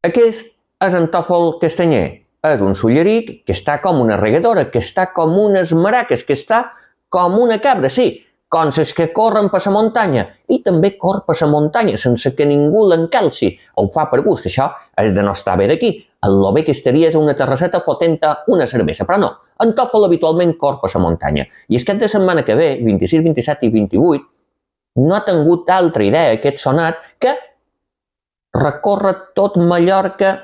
Aquest és en Tòfol Castanyer. És un solleric que està com una regadora, que està com unes maraques, que està com una cabra, sí, com les que corren per la muntanya, i també corre per la muntanya sense que ningú l'encalci. Ho fa per gust, això és de no estar bé d'aquí. El bé que estaria és una terrasseta fotent una cervesa, però no. En Tòfol habitualment corre per la muntanya. I el cap de setmana que ve, 26, 27 i 28, no ha tingut altra idea aquest sonat que recorre tot Mallorca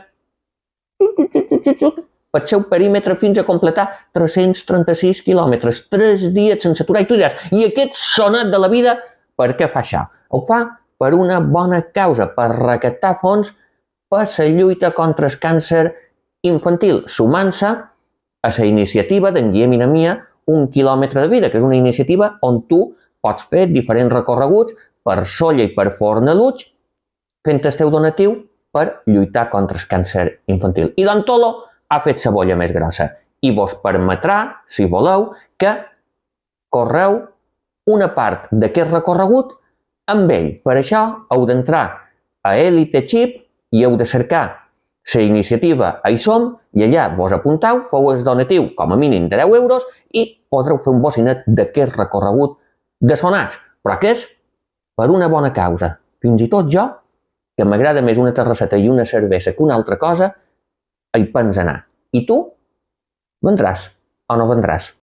pel seu perímetre fins a completar 336 quilòmetres, 3 dies sense aturar. I tu diràs, i aquest sonat de la vida, per què fa això? Ho fa per una bona causa, per recaptar fons per la lluita contra el càncer infantil, sumant-se a la iniciativa d'en Guillem i na Mia, 1 quilòmetre de vida, que és una iniciativa on tu pots fer diferents recorreguts per Sóller i per Fornalutx, fent el teu donatiu per lluitar contra el càncer infantil. I Don Tolo ha fet la bolla més grossa i vos permetrà, si voleu, que correu una part d'aquest recorregut amb ell. Per això heu d'entrar a Elite Chip i heu de cercar la iniciativa Hi Som i allà vos apunteu, feu el donatiu com a mínim de 10 euros i podreu fer un bocinet d'aquest recorregut de sonats, però que és per una bona causa. Fins i tot jo, que m'agrada més una terrasseta i una cervesa que una altra cosa, hi pens anar. I tu? Vendràs o no vendràs?